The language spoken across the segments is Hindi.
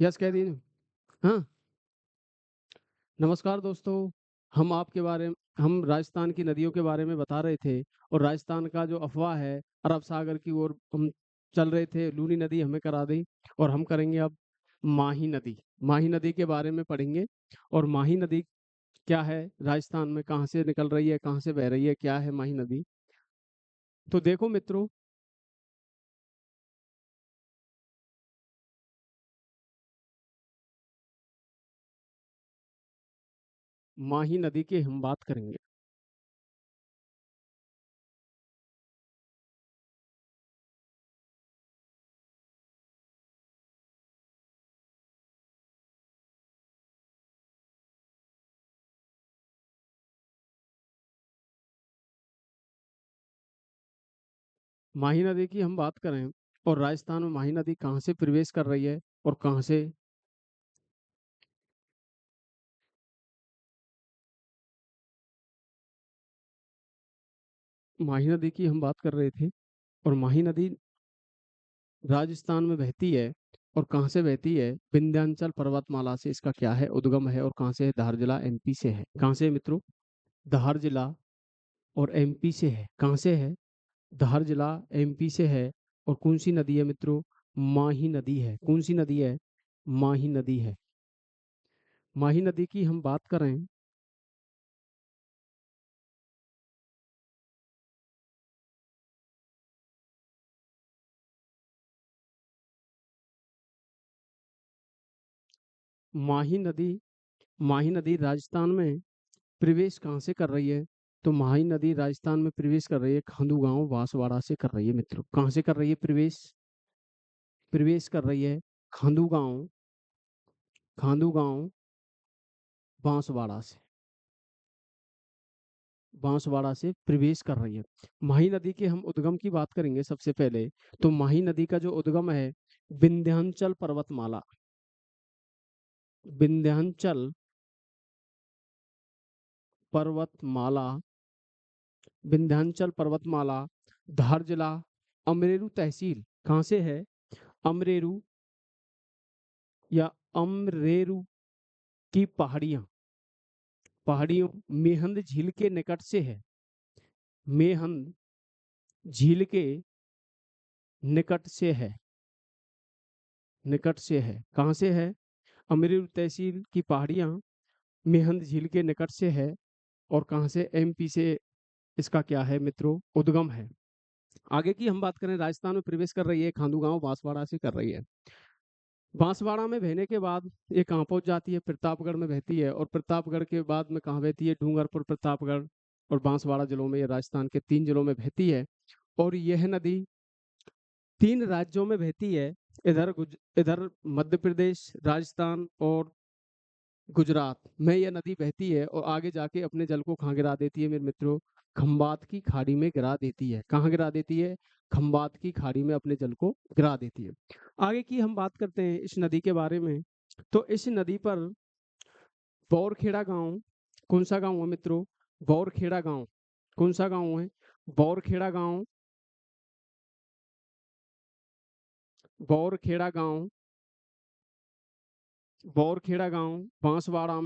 यस कह दीजिए। हाँ, नमस्कार दोस्तों। हम राजस्थान की नदियों के बारे में बता रहे थे और राजस्थान का जो अफ़वाह है, अरब सागर की ओर हम चल रहे थे, लूनी नदी हमें करा दी और हम करेंगे अब माही नदी। माही नदी के बारे में पढ़ेंगे और माही नदी क्या है, राजस्थान में कहाँ से निकल रही है, कहाँ से बह रही है, क्या है माही नदी? तो देखो मित्रों, माही नदी की हम बात करेंगे। माही नदी की हम बात करें और राजस्थान में माही नदी कहाँ से प्रवेश कर रही है और कहाँ से माही नदी की हम बात कर रहे थे और माही नदी राजस्थान में बहती है और कहाँ से बहती है? विंध्याचल पर्वतमाला से इसका क्या है उद्गम है और कहाँ से है? धार जिला एमपी से है। कहाँ से है मित्रों? धार जिला और एमपी से है। कहाँ से है? धार जिला एमपी से है। और कौन सी नदी है मित्रों? माही नदी है। कौन सी नदी है? माही नदी है। माही नदी की हम बात करें, माही नदी माही नदी राजस्थान में प्रवेश कहाँ से कर रही है? तो माही नदी राजस्थान में प्रवेश कर रही है खांडू गांव बांसवाड़ा से कर रही है मित्रों। कहाँ से कर रही है प्रवेश? प्रवेश कर रही है खांडू गांव बांसवाड़ा से। बांसवाड़ा से प्रवेश कर रही है। माही नदी के हम उद्गम की बात करेंगे सबसे पहले। तो माही नदी का जो उद्गम है, विंध्याचल पर्वतमाला। विंध्याचल पर्वतमाला विंध्याचल पर्वतमाला, धार जिला, अमरेरू तहसील। कहाँ से है? अमरेरू या अमरेरू की पहाड़ियों मेहंद झील के निकट से है। मेहंद झील के निकट से है। निकट से है। कहाँ से है? अमरेली तहसील की पहाड़ियाँ मेहंद झील के निकट से है। और कहाँ से? एमपी से इसका क्या है मित्रों? उद्गम है। आगे की हम बात करें, राजस्थान में प्रवेश कर रही है खांडू गांव बांसवाड़ा से कर रही है। बांसवाड़ा में बहने के बाद ये कहाँ पहुंच जाती है? प्रतापगढ़ में बहती है। और प्रतापगढ़ के बाद में कहाँ बहती है? डूंगरपुर, प्रतापगढ़ और बांसवाड़ा जिलों में, ये राजस्थान के 3 जिलों में बहती है। और यह नदी 3 राज्यों में बहती है। इधर मध्य प्रदेश, राजस्थान और गुजरात में यह नदी बहती है और आगे जाके अपने जल को कहाँ गिरा देती है मेरे मित्रों? खंबात की खाड़ी में गिरा देती है। कहाँ गिरा देती है? खंबात की खाड़ी में अपने जल को गिरा देती है। आगे की हम बात करते हैं इस नदी के बारे में। तो इस नदी पर बौरखेड़ा गांव, कौन सा गांव है मित्रों? बौरखेड़ा गांव। कौन सा गांव है? बौरखेड़ा गांव। बौरखेड़ा गांव। बौरखेड़ा गांव बांसवाड़ा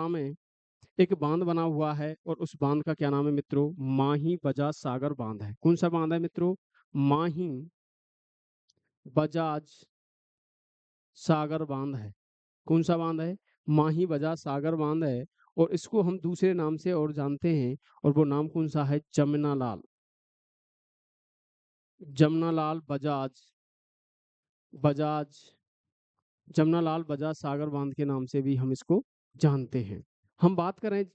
में एक बांध बना हुआ है और उस बांध का क्या नाम है मित्रों? माही बजाज सागर बांध है। कौन सा बांध है मित्रों? माही बजाज सागर बांध है। कौन सा बांध है? माही बजाज सागर बांध है। और इसको हम दूसरे नाम से और जानते हैं, और वो नाम कौन सा है? जमनालाल बजाज बजाज जमनालाल बजाज सागर बांध के नाम से भी हम इसको जानते हैं। हम बात करें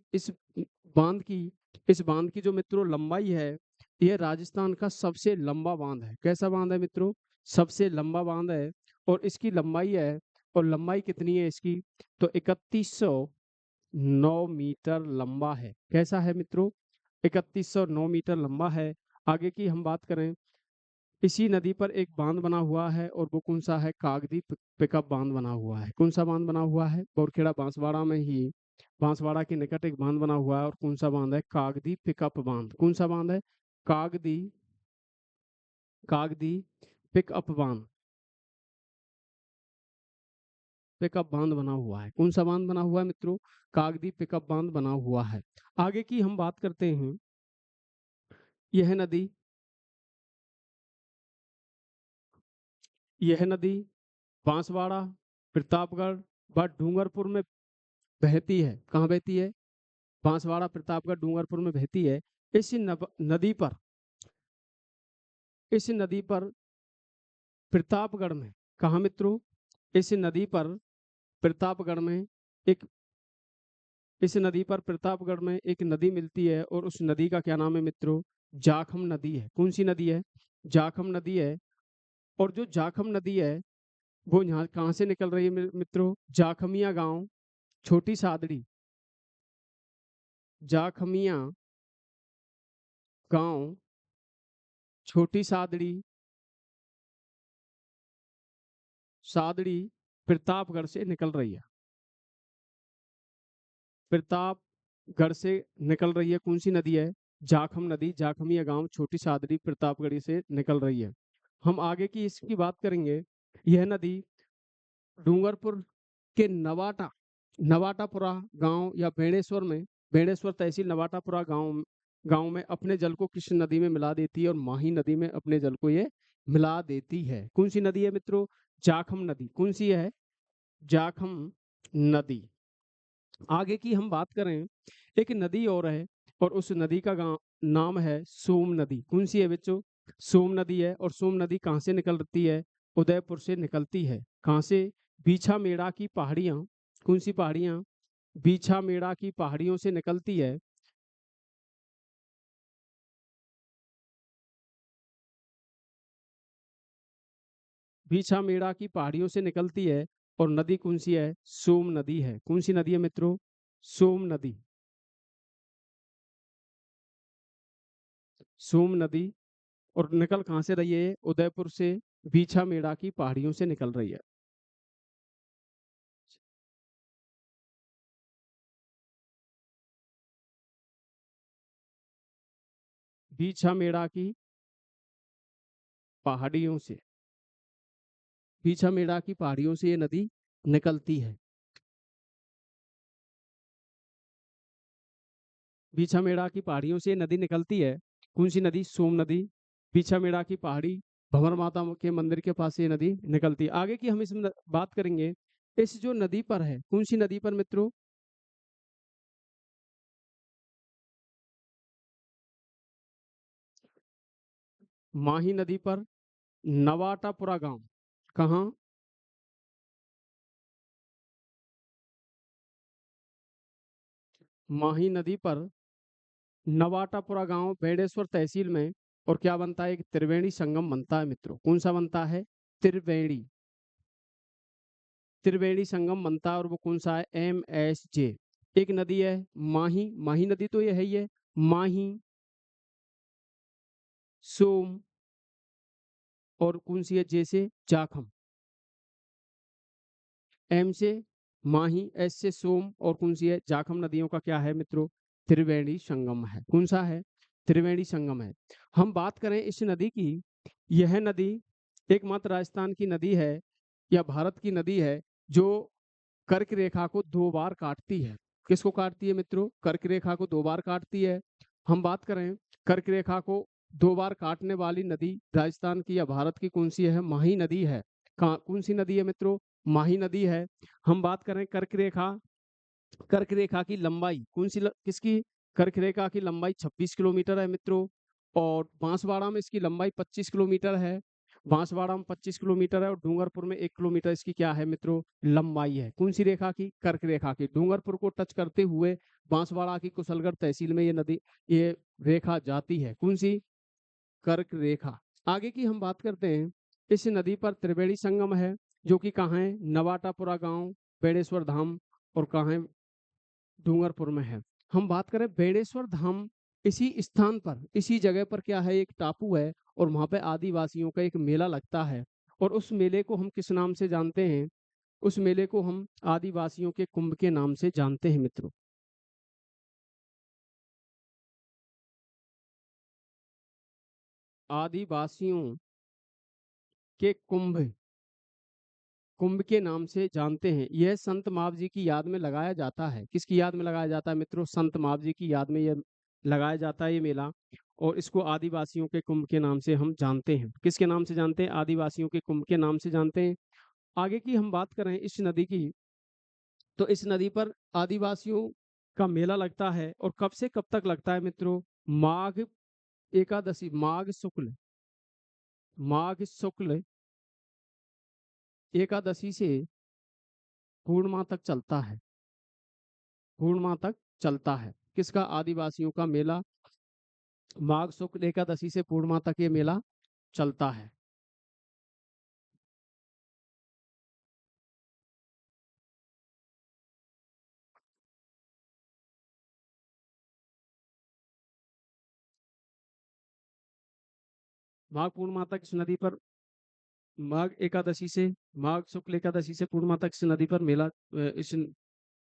बांध की इस बांध की जो मित्रों लंबाई है, यह राजस्थान का सबसे लंबा बांध है। कैसा बांध है मित्रों? सबसे लंबा बांध है। और इसकी लंबाई है, और लंबाई कितनी है इसकी? तो 3109 मीटर लंबा है। कैसा है मित्रों? 3109 मीटर लंबा है। आगे की हम बात करें, इसी नदी पर एक बांध बना हुआ है और वो कौन सा है? कागदी पिकअप बांध बना हुआ है। कौन सा बांध बना हुआ है? बोरखेड़ा बांसवाड़ा में ही, बांसवाड़ा के निकट एक बांध बना हुआ है। और कौन सा बांध है? कागदी पिकअप बांध। कौन सा बांध है? कागदी कागदी पिकअप बांध। पिकअप बांध बना हुआ है। कौन सा बांध बना हुआ है मित्रों? कागदी पिकअप बांध बना हुआ है। आगे की हम बात करते हैं। यह नदी बांसवाड़ा, प्रतापगढ़ व डूंगरपुर में बहती है। कहाँ बहती है? बांसवाड़ा, प्रतापगढ़, डूंगरपुर में बहती है। इस नदी पर इस नदी पर प्रतापगढ़ में, कहाँ मित्रों? इस नदी पर प्रतापगढ़ में एक इस नदी पर प्रतापगढ़ में एक नदी मिलती है और उस नदी का क्या नाम है मित्रों? जाखम नदी है। कौन सी नदी है? जाखम नदी है। और जो जाखम नदी है वो यहाँ कहाँ से निकल रही है मित्रों? जाखमिया गांव, छोटी सादड़ी, जाखमिया गांव, छोटी सादड़ी, सादड़ी प्रतापगढ़ से निकल रही है। प्रतापगढ़ से निकल रही है। कौन सी नदी है? जाखम नदी, जाखमिया गांव, छोटी सादड़ी प्रतापगढ़ से निकल रही है। हम आगे की इसकी बात करेंगे। यह नदी डूंगरपुर के नवाटापुरा गांव या बेणेश्वर तहसील नवाटापुरा गांव गांव में अपने जल को किस नदी में मिला देती है? और माही नदी में अपने जल को ये मिला देती है। कौन सी नदी है मित्रों? जाखम नदी। कौन सी है? जाखम नदी। आगे की हम बात करें, एक नदी और है और उस नदी का नाम है सोम नदी। कौन सी है बच्चों? सोम नदी है। और सोम नदी कहाँ से निकलती है? उदयपुर से निकलती है। कहाँ से? बीछा मेड़ा की पहाड़ियाँ। कौन सी पहाड़ियाँ? बीछा मेड़ा की पहाड़ियों से निकलती है। बीछा मेड़ा की पहाड़ियों से निकलती है। और नदी कौन सी है? सोम नदी है। कौन सी नदी है मित्रों? सोम नदी। सोम नदी। और निकल कहाँ से रही है? उदयपुर से बीछा मेड़ा की पहाड़ियों से निकल रही है। बीछा मेड़ा की पहाड़ियों से बीछा मेड़ा की पहाड़ियों से ये नदी निकलती है। बीछा मेड़ा की पहाड़ियों से ये नदी निकलती है। कौन सी नदी? सोम नदी। बीछा मेड़ा की पहाड़ी, भंवर माता के मंदिर के पास ये नदी निकलती है। आगे की हम इसमें बात करेंगे। इस जो नदी पर है, कौन सी नदी पर मित्रों? माही नदी पर नवाटापुरा गांव। कहाँ? माही नदी पर नवाटापुरा गांव बेड़ेश्वर तहसील में। और क्या बनता है? एक त्रिवेणी संगम बनता है मित्रों। कौन सा बनता है? त्रिवेणी त्रिवेणी संगम बनता है। और वो कौन सा है? MSJ। एक नदी है माही, माही नदी तो ये है ही है। माही, सोम, और कौन सी है? जैसे जाखम। M से माही, S से सोम, और कौन सी है? जाखम। नदियों का क्या है मित्रों? त्रिवेणी संगम है। कौन सा है? त्रिवेणी संगम है। हम बात करें इस नदी की। यह नदी एकमात्र राजस्थान की नदी है या भारत की नदी है जो कर्क रेखा को 2 बार काटती है। किसको काटती है मित्रों? कर्क रेखा को 2 बार काटती है। हम बात करें कर्क रेखा को 2 बार काटने वाली नदी राजस्थान की या भारत की कौन सी है? माही नदी है। कौन सी नदी है मित्रों? माही नदी है। हम बात करें कर्क रेखा की लंबाई कौन सी किसकी? कर्क रेखा की लंबाई 26 किलोमीटर है मित्रों। और बांसवाड़ा में इसकी लंबाई 25 किलोमीटर है। बांसवाड़ा में 25 किलोमीटर है और डूंगरपुर में 1 किलोमीटर इसकी क्या है मित्रों? लंबाई है। कौन सी रेखा की? कर्क रेखा की। डूंगरपुर को टच करते हुए बांसवाड़ा की कुशलगढ़ तहसील में ये रेखा जाती है। कौन सी? कर्क रेखा। आगे की हम बात करते हैं। इस नदी पर त्रिवेणी संगम है जो कि कहाँ है? नवाटापुरा गांव, बेड़ेश्वर धाम, और कहाँ है? डूंगरपुर में है। हम बात करें बेड़ेश्वर धाम, इसी स्थान पर, इसी जगह पर क्या है? एक टापू है और वहां पे आदिवासियों का एक मेला लगता है। और उस मेले को हम किस नाम से जानते हैं? उस मेले को हम आदिवासियों के कुंभ के नाम से जानते हैं मित्रों। आदिवासियों के कुंभ कुंभ के नाम से जानते हैं। यह संत माव जी की याद में लगाया जाता है। किसकी याद में लगाया जाता है मित्रों? संत माव जी की याद में यह लगाया जाता है ये मेला। और इसको आदिवासियों के कुंभ के नाम से हम जानते हैं। किसके नाम से जानते हैं? आदिवासियों के कुंभ के नाम से जानते हैं। आगे की हम बात करें इस नदी की, तो इस नदी पर आदिवासियों का मेला लगता है। और कब से कब तक लगता है मित्रों? माघ एकादशी, माघ शुक्ल एकादशी से पूर्णिमा तक चलता है। पूर्णिमा तक चलता है। किसका? आदिवासियों का मेला माघ शुक्ल एकादशी से पूर्णिमा तक ये मेला चलता है। माघ पूर्णिमा तक इस नदी पर माघ एकादशी से माघ शुक्ल एकादशी से पूर्णिमा तक इस नदी पर मेला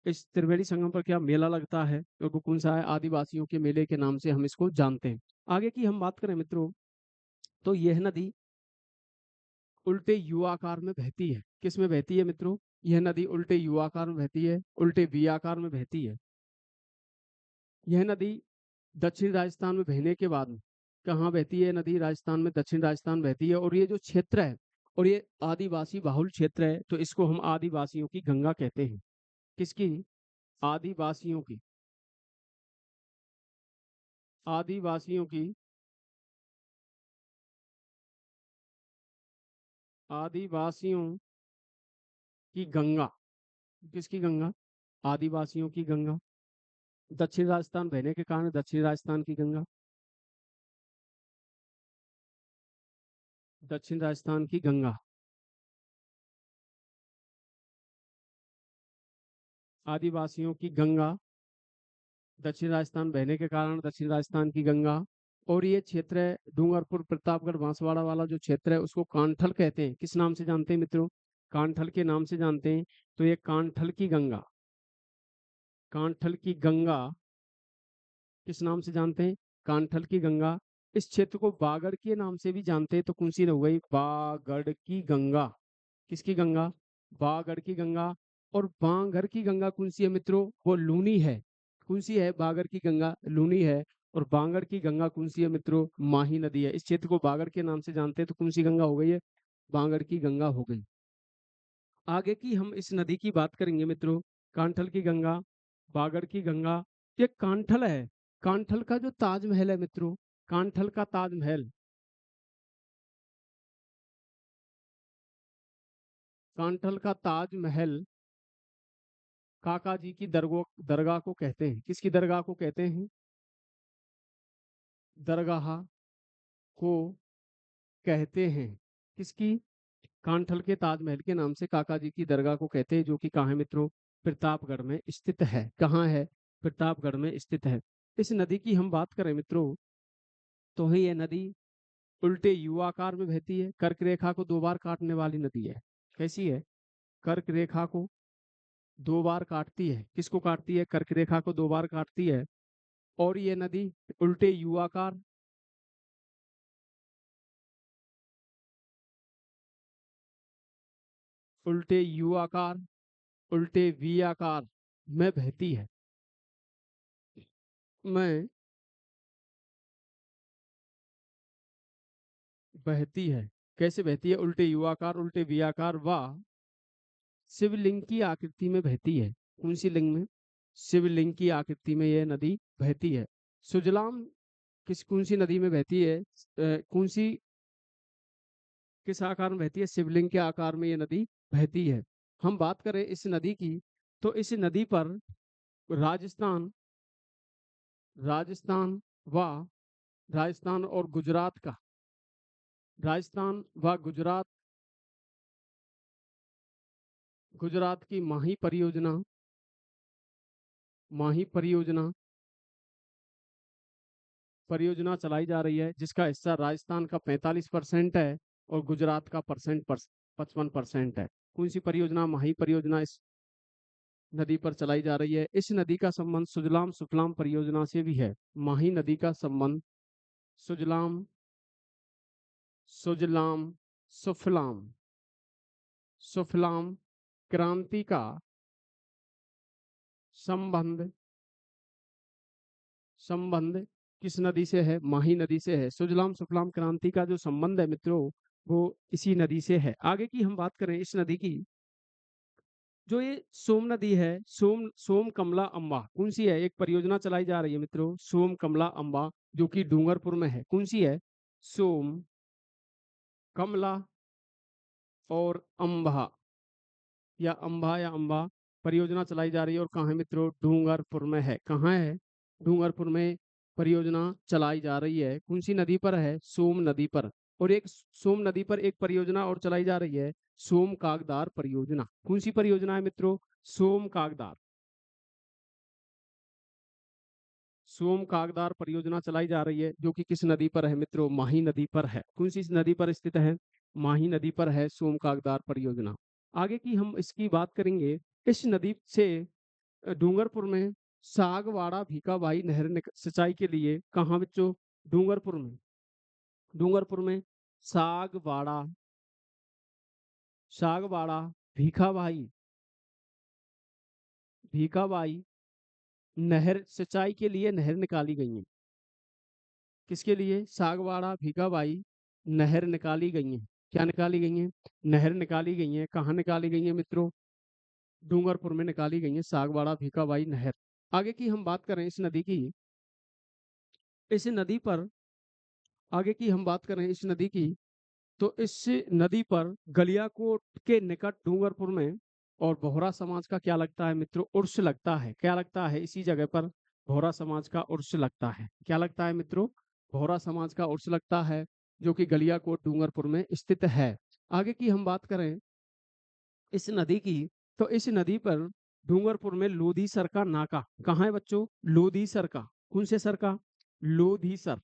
इस त्रिवेणी संगम पर क्या मेला लगता है? और वो कौन सा है? आदिवासियों के मेले के नाम से हम इसको जानते हैं। आगे की हम बात करें मित्रों, तो यह नदी उल्टे यू आकार में बहती है। किस में बहती है मित्रों? यह नदी उल्टे यू आकार में बहती है, उल्टे वी आकार में बहती है। यह नदी दक्षिण राजस्थान में बहने के बाद कहाँ बहती है? नदी राजस्थान में, दक्षिण राजस्थान बहती है। और ये जो क्षेत्र है, और ये आदिवासी बाहुल क्षेत्र है, तो इसको हम आदिवासियों की गंगा कहते हैं। किसकी? आदिवासियों की, आदिवासियों की, आदिवासियों की गंगा। किसकी गंगा? आदिवासियों की गंगा। दक्षिण राजस्थान बहने के कारण दक्षिण राजस्थान की गंगा, दक्षिण राजस्थान की गंगा। आदिवासियों की गंगा, दक्षिण राजस्थान बहने के कारण दक्षिण राजस्थान की गंगा। और ये क्षेत्र है डूंगरपुर, प्रतापगढ़, बांसवाड़ा वाला जो क्षेत्र है, उसको कांठल कहते हैं। किस नाम से जानते हैं मित्रों? कांठल के नाम से जानते हैं। तो ये कांठल की गंगा, कांठल की गंगा किस नाम से जानते हैं? कांठल की गंगा। इस क्षेत्र को बागड़ के नाम से भी जानते हैं। तो कौन सी हो गई? बागड़ की गंगा। किसकी गंगा? बागड़ की गंगा। और बांगड़ की गंगा कौन सी है मित्रों? वो लूनी है। कौन सी है? बागड़ की गंगा लूनी है। और बांगड़ की गंगा कौन सी है मित्रों? माही नदी है। इस क्षेत्र को बागड़ के नाम से जानते हैं। तो कौन सी गंगा हो गई है? बांगड़ की गंगा हो गई। आगे की हम इस नदी की बात करेंगे मित्रों। कांठल की गंगा, बागड़ की गंगा। ये कांठल है। कांठल का जो ताजमहल है मित्रों, कांठल का ताजमहल, कांठल का ताजमहल काका जी की दरगाह को कहते हैं। किसकी दरगाह को कहते हैं? दरगाह को कहते हैं। किसकी? कांठल के ताजमहल के नाम से काका जी की दरगाह को कहते हैं, जो कि कहाँ है मित्रों? प्रतापगढ़ में स्थित है। कहाँ है? प्रतापगढ़ में स्थित है। इस नदी की हम बात करें मित्रों, तो ही ये नदी उल्टे यू आकार में बहती है। कर्क रेखा को दो बार काटने वाली नदी है। कैसी है? कर्क रेखा को दो बार काटती है। किसको काटती है? कर्क रेखा को दो बार काटती है। और ये नदी उल्टे यू आकार, उल्टे यू आकार, उल्टे वी आकार में बहती है। में बहती है। कैसे बहती है? उल्टे यू आकार, उल्टे वी आकार व शिवलिंग की आकृति में बहती है। कौन सी लिंग में? शिवलिंग की आकृति में यह नदी बहती है। सुजलाम कौन सी नदी में बहती है? कौन सी किस आकार में बहती है? शिवलिंग के आकार में ये नदी बहती है। हम बात करें इस नदी की, तो इस नदी पर राजस्थान, राजस्थान व राजस्थान और गुजरात का, राजस्थान व गुजरात, गुजरात की माही परियोजना, माही परियोजना, परियोजना चलाई जा रही है, जिसका हिस्सा राजस्थान का 45% है और गुजरात का 55% है। कौन सी परियोजना? माही परियोजना इस नदी पर चलाई जा रही है। इस नदी का संबंध सुजलाम सुफलाम परियोजना से भी है। माही नदी का संबंध सुजलाम, सुजलाम सुफलाम, सुफलाम क्रांति का संबंध संबंध किस नदी से है? माही नदी से है। सुजलाम सुफलाम क्रांति का जो संबंध है मित्रों, वो इसी नदी से है। आगे की हम बात करें इस नदी की, जो ये सोम नदी है, सोम कमला अम्बा, कौन सी है? एक परियोजना चलाई जा रही है मित्रों, सोम कमला अम्बा, जो कि डूंगरपुर में है। कौन सी है? सोम कमला और अम्बा, या अम्बा परियोजना चलाई जा रही है। और कहाँ है मित्रों? डूंगरपुर में है। कहाँ है? डूंगरपुर में परियोजना चलाई जा रही है। कौन सी नदी पर है? सोम नदी पर। और एक सोम नदी पर एक परियोजना और चलाई जा रही है, सोम कागदार परियोजना। कौन सी परियोजना है मित्रों? सोम कागदार। सोम कागदार परियोजना चलाई जा रही है, जो कि किस नदी पर है मित्रों? माही नदी पर है। कौन सी नदी पर स्थित है? माही नदी पर है सोम कागदार परियोजना। आगे की हम इसकी बात करेंगे। इस नदी से डूंगरपुर में सागवाड़ा भीखाबाई नहर सिंचाई के लिए, कहाँ बच्चों? डूंगरपुर में। डूंगरपुर में सागवाड़ा सागवाड़ा भीखाबाई भीखाबाई नहर सिंचाई के लिए नहर निकाली गई है। किसके लिए? सागवाड़ा भीखाबाई नहर निकाली गई है। क्या निकाली गई है? नहर निकाली गई है। कहाँ निकाली गई है मित्रों? डूंगरपुर में निकाली गई है सागवाड़ा भीखाबाई नहर। आगे की हम बात करें इस नदी की, इस नदी पर आगे की हम बात करें इस नदी की, तो इस नदी पर गलियाकोट के निकट डूंगरपुर में और बोहरा समाज का क्या लगता है मित्रों? उर्स लगता है। क्या लगता है? इसी जगह पर बोहरा समाज का उर्स लगता है। क्या लगता है मित्रों? बोहरा समाज का उर्स लगता है, जो कि गलियाकोट डूंगरपुर में स्थित है। आगे की हम बात करें इस नदी की, तो इस नदी पर डूंगरपुर में लोधी सर का नाका, कहाँ है बच्चों? लोधी सर का। कौन से सर का? लोधी सर।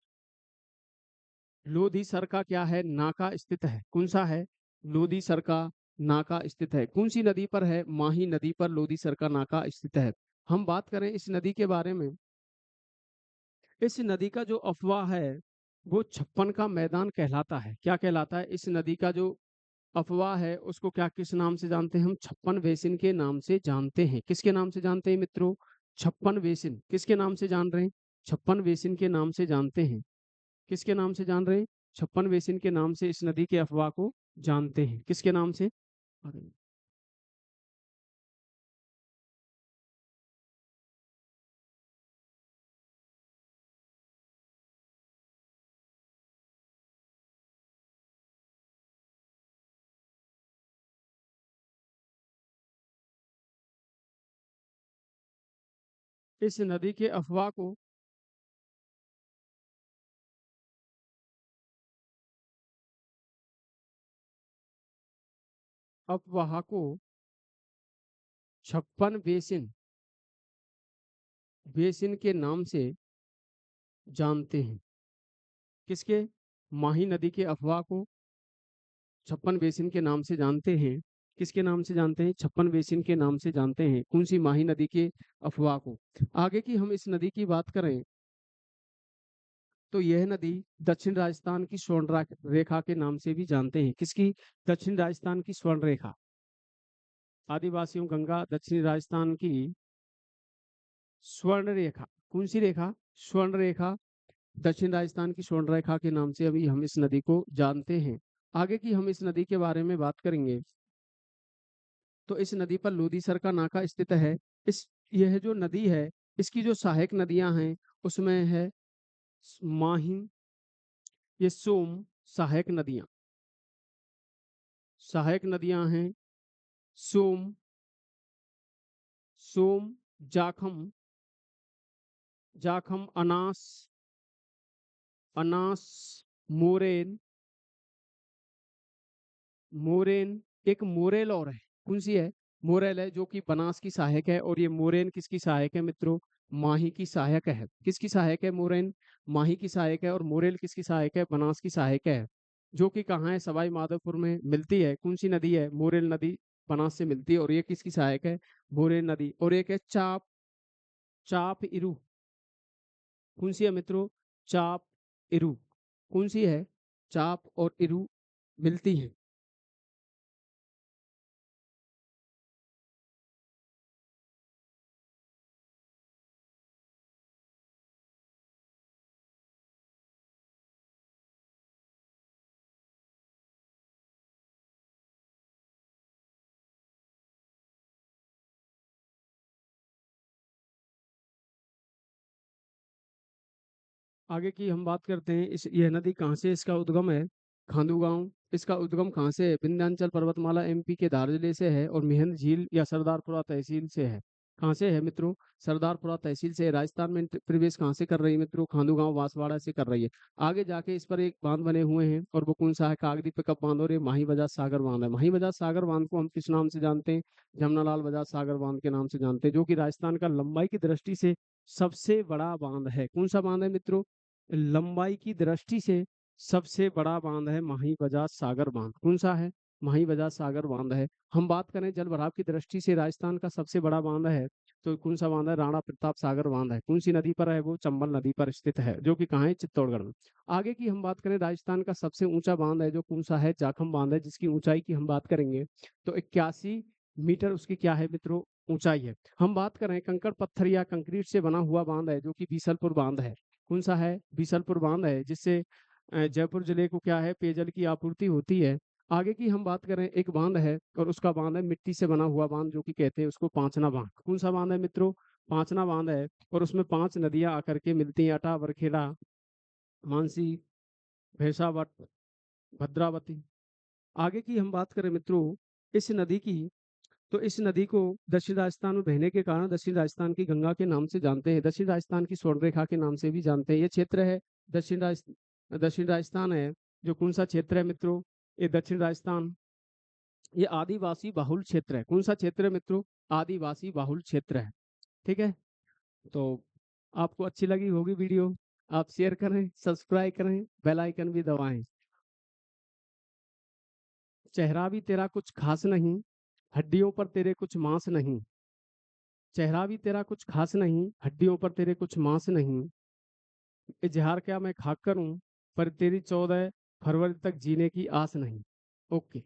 लोधी सर का क्या है? नाका स्थित है। कौन सा है? लोधी सर का नाका स्थित है। कौन सी नदी पर है? माही नदी पर लोधी सर का नाका स्थित है। हम बात करें इस नदी के बारे में, इस नदी का जो अफवाह है वो छप्पन का मैदान कहलाता है। क्या कहलाता है? इस नदी का जो अफवाह है उसको क्या किस नाम से जानते हैं? हम छप्पन बेसिन के नाम से जानते हैं। किसके नाम से जानते हैं मित्रों? छप्पन बेसिन। किसके नाम से जान रहे हैं? छप्पन बेसिन के नाम से जानते हैं। किसके नाम से जान रहे हैं? छप्पन बेसिन के नाम से इस नदी के अफवाह को जानते हैं। किसके नाम से? अरे, इस नदी के अफवाह को छप्पन बेसिन बेसिन के नाम से जानते हैं। किसके? माही नदी के अफवाह को छप्पन बेसिन के नाम से जानते हैं। किसके नाम से जानते हैं? छप्पन बेसिन के नाम से जानते हैं। कौन सी? माही नदी के अफवाह को। आगे की हम इस नदी की बात करें, तो यह नदी दक्षिण राजस्थान की स्वर्ण रेखा के नाम से भी जानते हैं। किसकी? दक्षिण राजस्थान की स्वर्ण रेखा। आदिवासियों गंगा दक्षिण राजस्थान की स्वर्ण रेखा। कौन सी रेखा? स्वर्ण रेखा। दक्षिण राजस्थान की स्वर्ण रेखा के नाम से अभी हम इस नदी को जानते हैं। आगे की हम इस नदी के बारे में बात करेंगे, तो इस नदी पर लोधीसर का नाका स्थित है। इस यह जो नदी है, इसकी जो सहायक नदियां हैं उसमें है माही, ये सोम, सहायक नदियां। सहायक नदियां हैं सोम, सोम, जाखम, जाखम, अनास, अनास, मोरेन, मोरेन, एक मोरेल और है। कौन सी है? मोरेल है, जो कि बनास की सहायक है। और ये मोरेन किसकी सहायक है मित्रों? माही की सहायक है। किसकी सहायक है? मोरेन माही की सहायक है। और मोरेल किसकी सहायक है? बनास की सहायक है। जो कि कहाँ है? सवाई माधोपुर में मिलती है। कौन सी नदी है? मोरेल नदी बनास से मिलती है। और ये किसकी सहायक है? मोरेल नदी। और एक है चाप, चाप इरु। कौन सी है मित्रों? चाप इरु। कौन सी है? चाप और इरु मिलती है। आगे की हम बात करते हैं, यह नदी कहाँ से इसका उद्गम है? खांडू गांव। इसका उद्गम कहाँ से है? विंध्याचल पर्वतमाला एमपी के धार जिले से है और मेहंद झील या सरदारपुरा तहसील से है। कहाँ से है मित्रों? सरदारपुरा तहसील से। राजस्थान में प्रवेश कहाँ से कर रही है मित्रों? खांडू गांव बांसवाड़ा से कर रही है। आगे जाके इस पर एक बांध बने हुए हैं और वो कौन सा है? कागदी पिकअप बांध और ये माही बजाज सागर बांध है। माही बजाज सागर बांध को हम किस नाम से जानते हैं? जमनालाल बजाज सागर बांध के नाम से जानते हैं, जो कि राजस्थान का लंबाई की दृष्टि से सबसे बड़ा बांध है। कौन सा बांध है मित्रों? लंबाई की दृष्टि से सबसे बड़ा बांध है माही बजाज सागर बांध। कौन सा है? माही बजाज सागर बांध है। हम बात करें जल भराव की दृष्टि से राजस्थान का सबसे बड़ा बांध है, तो कौन सा बांध है? राणा प्रताप सागर बांध है। कौन सी नदी पर है? वो चंबल नदी पर स्थित है, जो कि कहाँ है? चित्तौड़गढ़ में। आगे की हम बात करें, राजस्थान का सबसे ऊंचा बांध है, जो कौन सा है? जाखम बांध है, जिसकी ऊंचाई की हम बात करेंगे तो 81 मीटर उसकी क्या है मित्रों? ऊंचाई है। हम बात करें कंकड़ पत्थर या कंक्रीट से बना हुआ बांध है, जो कि बीसलपुर बांध है। कौन सा है? बीसलपुर बांध है, जिससे जयपुर जिले को क्या है? पेयजल की आपूर्ति होती है। आगे की हम बात करें, एक बांध है और उसका बांध है मिट्टी से बना हुआ बांध, जो कि कहते हैं उसको पांचना बांध। कौन सा बांध है मित्रों? पांचना बांध है और उसमें 5 नदियां आकर के मिलती हैं, अटा, बरखेड़ा, मानसी, भैंसावट, भद्रावती। आगे की हम बात करें मित्रों इस नदी की, तो इस नदी को दक्षिण राजस्थान में बहने के कारण दक्षिण राजस्थान की गंगा के नाम से जानते हैं, दक्षिण राजस्थान की स्वर्ण रेखा के नाम से भी जानते हैं। ये क्षेत्र है दक्षिण राजस्थान है, जो कौन सा क्षेत्र है मित्रों? ये दक्षिण राजस्थान, ये आदिवासी बहुल क्षेत्र है। कौन सा क्षेत्र है मित्रों? आदिवासी बहुल क्षेत्र है। ठीक है, तो आपको अच्छी लगी होगी वीडियो, आप शेयर करें, सब्सक्राइब करें, बेल आइकन भी दबाएं। चेहरा भी तेरा कुछ खास नहीं, हड्डियों पर तेरे कुछ मांस नहीं। चेहरा भी तेरा कुछ खास नहीं, हड्डियों पर तेरे कुछ मांस नहीं। इजहार क्या मैं खाक करूं, पर तेरी 14 फरवरी तक जीने की आस नहीं। ओके।